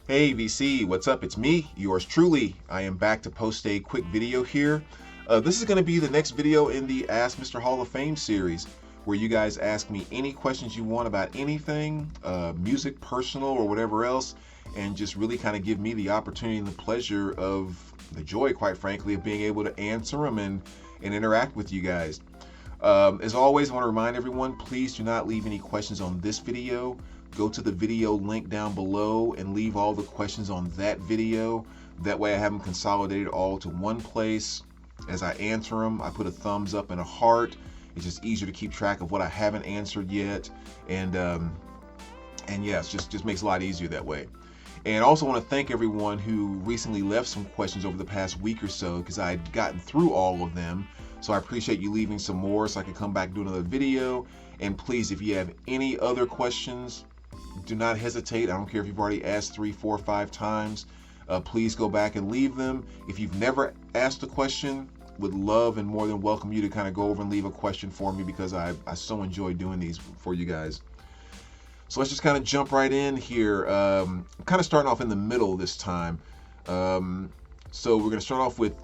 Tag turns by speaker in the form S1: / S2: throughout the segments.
S1: Hey VC, what's up? It's me, yours truly. I am back to post a quick video here. This is going to be the next video in the Ask Mr. Hall of Fame series, where you guys ask me any questions you want about anything, music, personal, or whatever else, and just really kind of give me the opportunity and the pleasure of the joy, quite frankly, of being able to answer them and interact with you guys. As always, I want to remind everyone, please do not leave any questions on this video. Go to the video link down below and leave all the questions on that video. That way I have them consolidated all to one place. As I answer them, I put a thumbs up and a heart. It's just easier to keep track of what I haven't answered yet. And yeah, it just makes it a lot easier that way. And I also want to thank everyone who recently left some questions over the past week or so, because I had gotten through all of them. So I appreciate you leaving some more so I can come back and do another video. And please, if you have any other questions, do not hesitate. I don't care if you've already asked 3, 4, 5 times. Please go back and leave them. If you've never asked a question, would love and more than welcome you to kind of go over and leave a question for me, because I so enjoy doing these for you guys. So let's just kind of jump right in here. I'm kind of starting off in the middle this time. So we're going to start off with,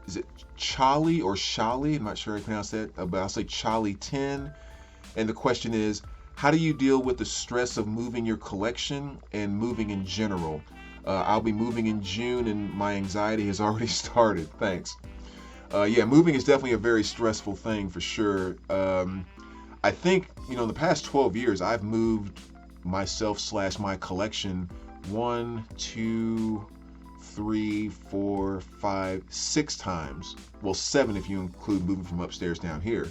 S1: is it Charlie or Shali? I'm not sure how to pronounce that, but I'll say Charlie 10. And the question is, how do you deal with the stress of moving your collection and moving in general? I'll be moving in June and my anxiety has already started. Thanks. Yeah, moving is definitely a very stressful thing for sure. I think, in the past 12 years, I've moved myself / my collection 1, 2, 3, 4, 5, 6 times. Well, 7 if you include moving from upstairs down here.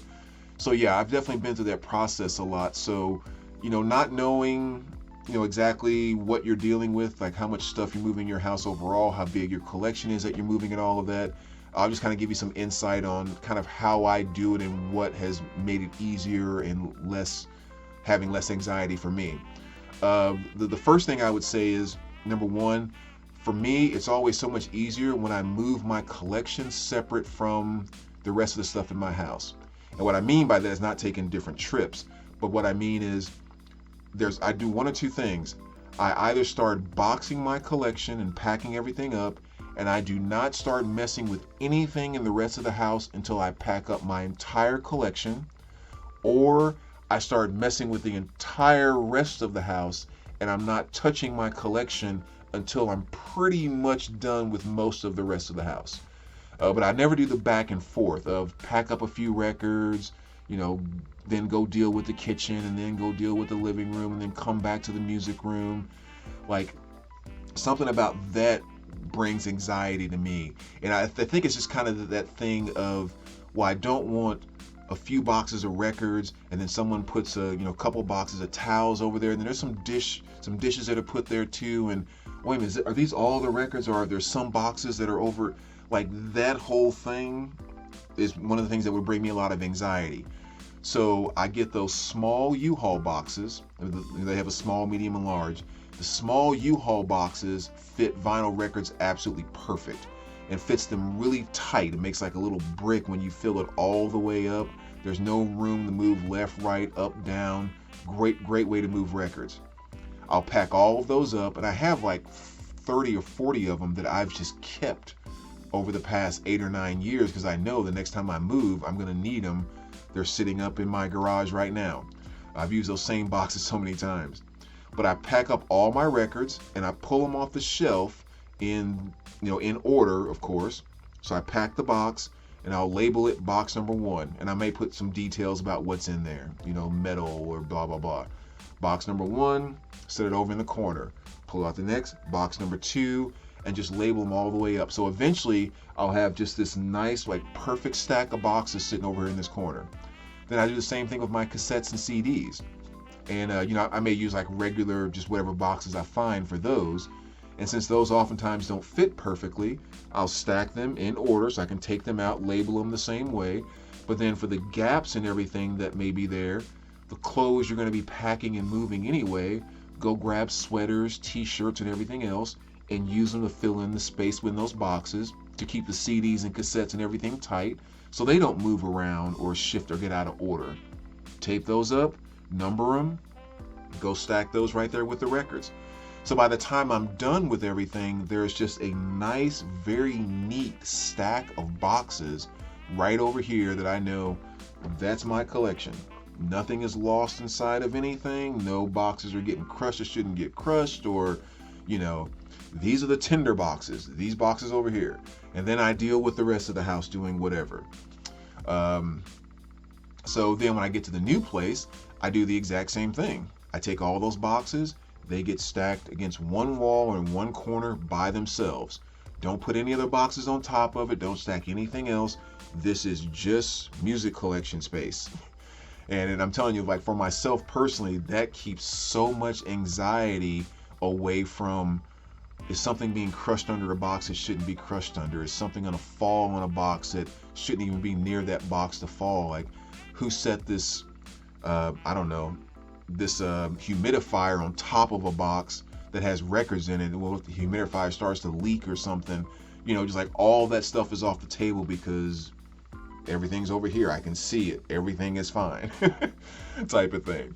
S1: So yeah, I've definitely been through that process a lot. So, not knowing, exactly what you're dealing with, like how much stuff you're moving in your house overall, how big your collection is that you're moving and all of that. I'll just kind of give you some insight on kind of how I do it and what has made it easier and having less anxiety for me. The first thing I would say is, number one, for me, it's always so much easier when I move my collection separate from the rest of the stuff in my house. And what I mean by that is not taking different trips, but what I mean is I do one or two things. I either start boxing my collection and packing everything up, and I do not start messing with anything in the rest of the house until I pack up my entire collection, or I start messing with the entire rest of the house and I'm not touching my collection until I'm pretty much done with most of the rest of the house. But I never do the back and forth of pack up a few records, then go deal with the kitchen and then go deal with the living room and then come back to the music room. Like, something about that brings anxiety to me. And I think it's just kind of that thing of, well, I don't want a few boxes of records and then someone puts a couple boxes of towels over there, and then there's some dishes that are put there too, and wait a minute, are these all the records, or are there some boxes that are over? Like, that whole thing is one of the things that would bring me a lot of anxiety. So I get those small U-Haul boxes. They have a small, medium, and large. The small U-Haul boxes fit vinyl records absolutely perfect and fits them really tight. It makes like a little brick when you fill it all the way up. There's no room to move left, right, up, down. Great way to move records. I'll pack all of those up, and I have like 30 or 40 of them that I've just kept over the past 8 or 9 years, because I know the next time I move, I'm going to need them. They're sitting up in my garage right now. I've used those same boxes so many times. But I pack up all my records and I pull them off the shelf in order, of course. So I pack the box and I'll label it box number 1. And I may put some details about what's in there, metal or blah, blah, blah. Box number 1, set it over in the corner. Pull out the next, box number 2, and just label them all the way up. So eventually I'll have just this nice, like, perfect stack of boxes sitting over here in this corner. Then I do the same thing with my cassettes and CDs. And, I may use like regular, just whatever boxes I find for those. And since those oftentimes don't fit perfectly, I'll stack them in order so I can take them out, label them the same way. But then for the gaps and everything that may be there, the clothes you're going to be packing and moving anyway, go grab sweaters, t-shirts, and everything else, and use them to fill in the space within those boxes to keep the CDs and cassettes and everything tight so they don't move around or shift or get out of order. Tape those up, number them, go stack those right there with the records. So by the time I'm done with everything, there's just a nice, very neat stack of boxes right over here that I know that's my collection. Nothing is lost inside of anything. No boxes are getting crushed that shouldn't get crushed, or, you know, these are the tinder boxes, these boxes over here. And then I deal with the rest of the house doing whatever. So then when I get to the new place, I do the exact same thing. I take all those boxes, they get stacked against one wall or in one corner by themselves. Don't put any other boxes on top of it. Don't stack anything else. This is just music collection space. And I'm telling you, like, for myself personally, that keeps so much anxiety away from, is something being crushed under a box that shouldn't be crushed under? Is something going to fall on a box that shouldn't even be near that box to fall? Like, who set this, I don't know, this humidifier on top of a box that has records in it? Well, if the humidifier starts to leak or something, you know, just like all that stuff is off the table because everything's over here. I can see it. Everything is fine type of thing.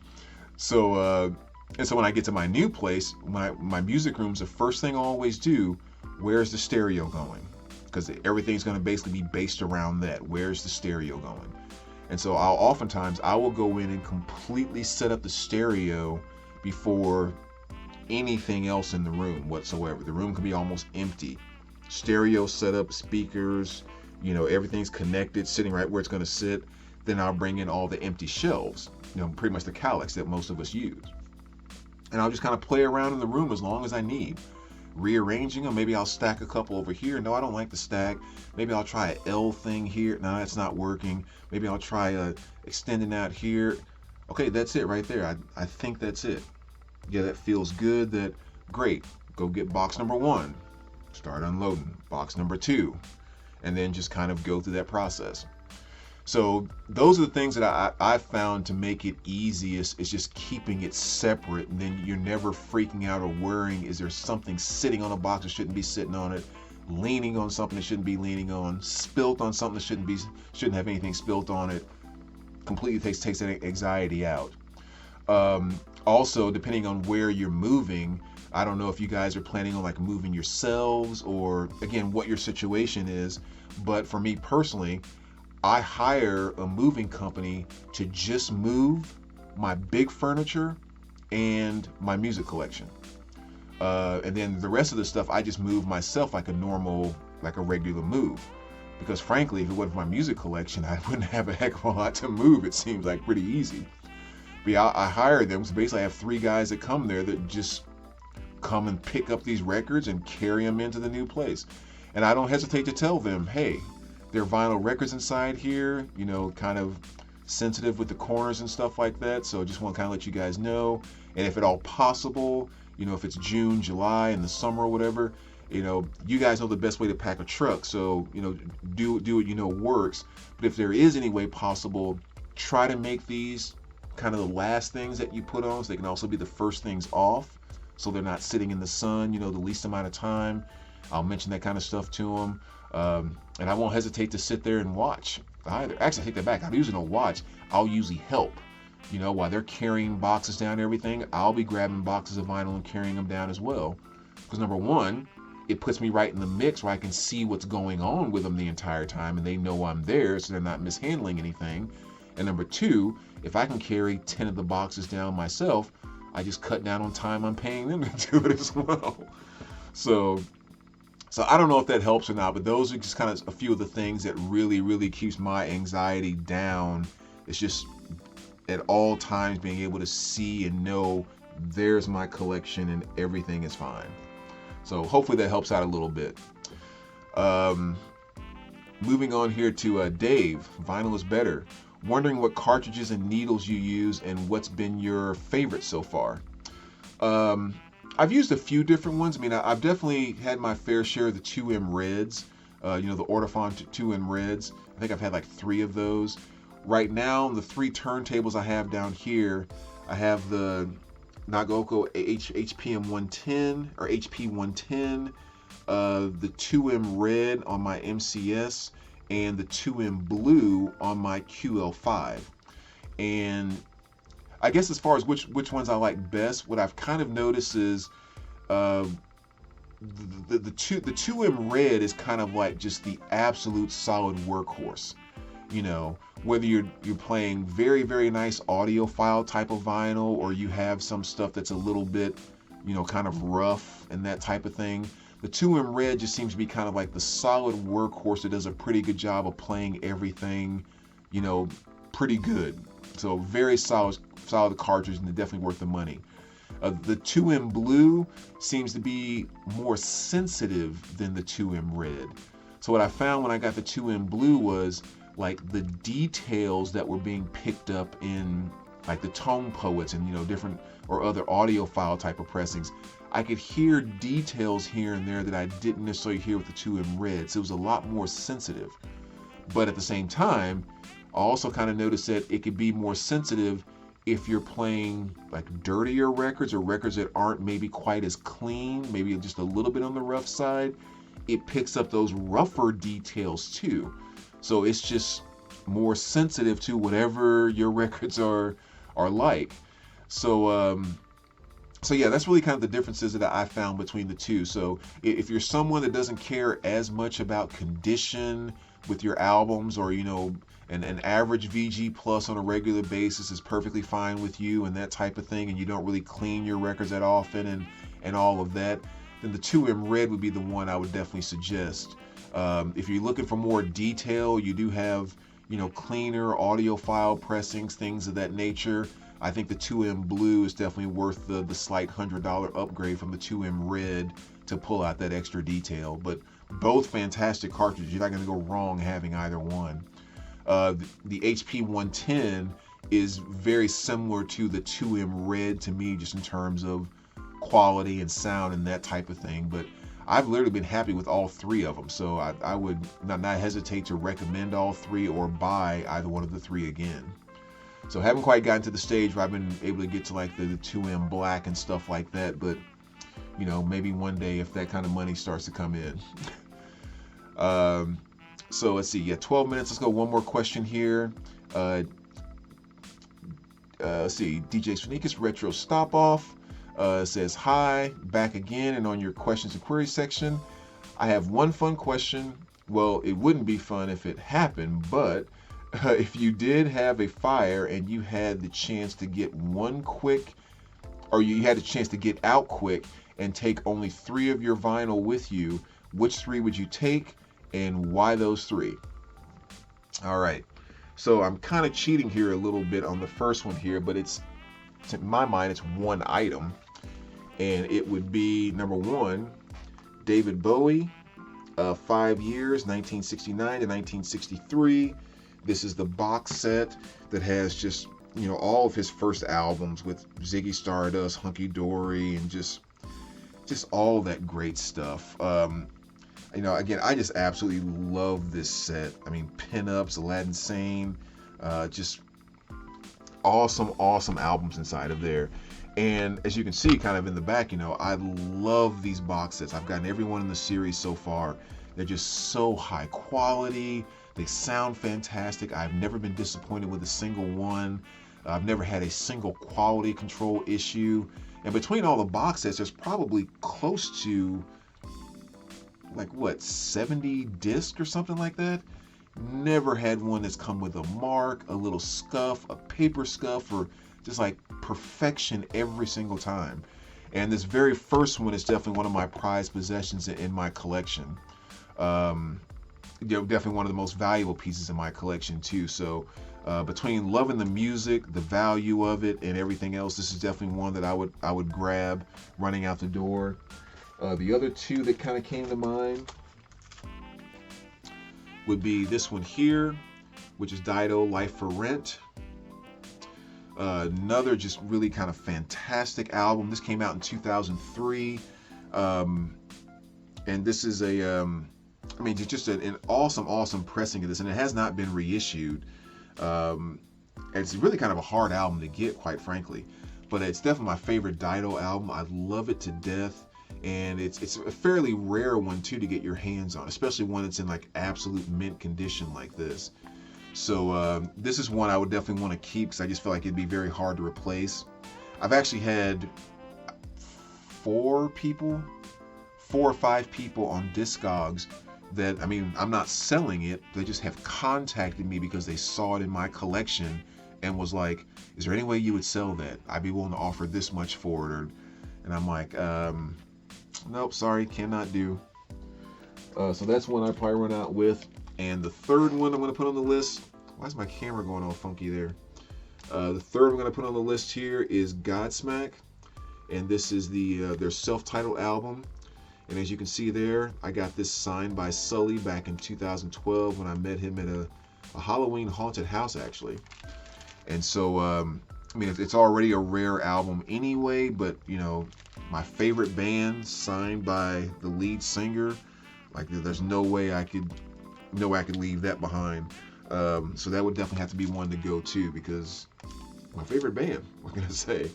S1: So, and so when I get to my new place, my music rooms, the first thing I always do, where's the stereo going? Because everything's going to basically be based around that. Where's the stereo going? And so oftentimes I will go in and completely set up the stereo before anything else in the room whatsoever. The room can be almost empty. Stereo set up, speakers, you know, everything's connected, sitting right where it's going to sit. Then I'll bring in all the empty shelves, you know, pretty much the calyx that most of us use. And I'll just kind of play around in the room as long as I need. Rearranging them, maybe I'll stack a couple over here. No, I don't like the stack. Maybe I'll try an L thing here. No, that's not working. Maybe I'll try extending out here. Okay, that's it right there. I think that's it. Yeah, that feels good. Great. Go get box number 1. Start unloading. Box number 2. And then just kind of go through that process. So those are the things that I've found to make it easiest, is just keeping it separate. And then you're never freaking out or worrying, is there something sitting on a box that shouldn't be sitting on it, leaning on something that shouldn't be leaning on, spilt on something that shouldn't have anything spilt on it. Completely takes that anxiety out. Also, depending on where you're moving, I don't know if you guys are planning on like moving yourselves, or again, what your situation is. But for me personally, I hire a moving company to just move my big furniture and my music collection. And then the rest of the stuff, I just move myself like a regular move. Because frankly, if it wasn't for my music collection, I wouldn't have a heck of a lot to move. It seems like pretty easy. But yeah, I hire them. So basically I have 3 guys that come there that just come and pick up these records and carry them into the new place. And I don't hesitate to tell them, hey, there are vinyl records inside here, you know, kind of sensitive with the corners and stuff like that. So I just want to kind of let you guys know. And if at all possible, you know, if it's June, July, in the summer or whatever, you know, you guys know the best way to pack a truck. So, you know, do what you know works. But if there is any way possible, try to make these kind of the last things that you put on, so they can also be the first things off, so they're not sitting in the sun, you know, the least amount of time. I'll mention that kind of stuff to them. And I won't hesitate to sit there and watch either. Actually, I take that back. I'm usually gonna watch. I'll usually help. You know, while they're carrying boxes down and everything, I'll be grabbing boxes of vinyl and carrying them down as well. Because number one, it puts me right in the mix where I can see what's going on with them the entire time, and they know I'm there, so they're not mishandling anything. And number 2, if I can carry 10 of the boxes down myself, I just cut down on time I'm paying them to do it as well. So I don't know if that helps or not, but those are just kind of a few of the things that really, really keeps my anxiety down. It's just at all times being able to see and know there's my collection and everything is fine. So hopefully that helps out a little bit. Moving on here to Dave, Vinyl is Better. Wondering what cartridges and needles you use and what's been your favorite so far. I've used a few different ones. I mean, I've definitely had my fair share of the 2M Reds, you know, the Mrhoffame 2M Reds. I think I've had like 3 of those. Right now, the 3 turntables I have down here, I have the Nagoko HPM 110 or HP 110, the 2M Red on my MCS, and the 2M Blue on my QL5. And I guess as far as which ones I like best, what I've kind of noticed is Uh, the 2M Red is kind of like just the absolute solid workhorse. You know, whether you're playing very, very nice audiophile type of vinyl, or you have some stuff that's a little bit, you know, kind of rough and that type of thing, the 2M Red just seems to be kind of like the solid workhorse that does a pretty good job of playing everything, you know, pretty good. So very solid cartridge, and definitely worth the money. The 2M Blue seems to be more sensitive than the 2M Red. So what I found when I got the 2M Blue was like the details that were being picked up in like the Tone Poets and, you know, different or other audiophile type of pressings. I could hear details here and there that I didn't necessarily hear with the 2M Red. So it was a lot more sensitive. But at the same time, I also kind of noticed that it could be more sensitive if you're playing like dirtier records or records that aren't maybe quite as clean, maybe just a little bit on the rough side. It picks up those rougher details too. So it's just more sensitive to whatever your records are like. So yeah, that's really kind of the differences that I found between the two. So if you're someone that doesn't care as much about condition with your albums, or, you know, an average VG plus on a regular basis is perfectly fine with you and that type of thing, and you don't really clean your records that often and all of that, then the 2M Red would be the one I would definitely suggest. If you're looking for more detail, you do have, you know, cleaner audiophile pressings, things of that nature. I think the 2M Blue is definitely worth the slight $100 upgrade from the 2M Red to pull out that extra detail. But both fantastic cartridges. You're not going to go wrong having either one. The HP 110 is very similar to the 2M Red to me, just in terms of quality and sound and that type of thing. But I've literally been happy with all three of them, so I would not hesitate to recommend all three or buy either one of the three again. So haven't quite gotten to the stage where I've been able to get to like the 2M Black and stuff like that, but, you know, maybe one day if that kind of money starts to come in. So let's see, yeah, 12 minutes. Let's go one more question here. Let's see, DJ Sneakus Retro Stop Off says, hi, back again and on your questions and queries section. I have one fun question. Well, it wouldn't be fun if it happened, but if you did have a fire and you had the chance to get you had a chance to get out quick and take only 3 of your vinyl with you, which 3 would you take and why those 3? All right. So I'm kind of cheating here a little bit on the first one here, but it's, in my mind, it's one item. And it would be, number 1, David Bowie, 5 years, 1969 to 1963. This is the box set that has just, you know, all of his first albums with Ziggy Stardust, Hunky Dory, and just all that great stuff. You know, again, I just absolutely love this set. I mean, Pinups, Aladdin Sane, just awesome albums inside of there. And as you can see kind of in the back, you know, I love these box sets. I've gotten every one in the series so far. They're just so high quality. They sound fantastic. I've never been disappointed with a single one. I've never had a single quality control issue. And between all the box sets, there's probably close to, like, what, 70 discs or something like that? Never had one that's come with a mark, a little scuff, a paper scuff, or just like perfection every single time. And this very first one is definitely one of my prized possessions in my collection. You know, definitely one of the most valuable pieces in my collection too. So between loving the music, the value of it, and everything else, this is definitely one that I would grab running out the door. The other 2 that kind of came to mind would be this one here, which is Dido, Life for Rent. Another just really kind of fantastic album. This came out in 2003. And this is I mean, just an awesome pressing of this, and it has not been reissued. It's really kind of a hard album to get, quite frankly, but it's definitely my favorite Dido album. I love it to death, and it's a fairly rare one too to get your hands on, especially one that's in like absolute mint condition like this. So this is one I would definitely want to keep because I just feel like it'd be very hard to replace. I've actually had 4 or 5 people on Discogs that, I mean, I'm not selling it. They just have contacted me because they saw it in my collection and was like, is there any way you would sell that? I'd be willing to offer this much for it. And I'm like, nope, sorry, cannot do. So that's one I probably run out with. And the third one I'm going to put on the list, why is my camera going all funky there? The third I'm going to put on the list here is Godsmack. And this is their self-titled album. And as you can see there, I got this signed by Sully back in 2012 when I met him at a Halloween haunted house, actually. And so, I mean, it's already a rare album anyway, but, you know, my favorite band signed by the lead singer, like, there's no way I could leave that behind. So that would definitely have to be one to go to, because my favorite band, what can I say?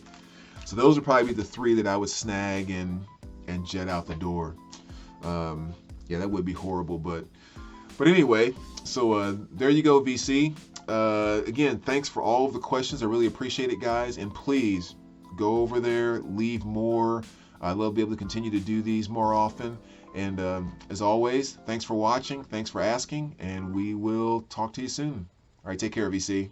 S1: So those would probably be the 3 that I would snag and jet out the door. Yeah, that would be horrible, but anyway, so there you go, VC. Again, thanks for all of the questions. I really appreciate it, guys. And please go over there, leave more. I love being able to continue to do these more often. And as always, thanks for watching. Thanks for asking. And we will talk to you soon. All right, take care, VC.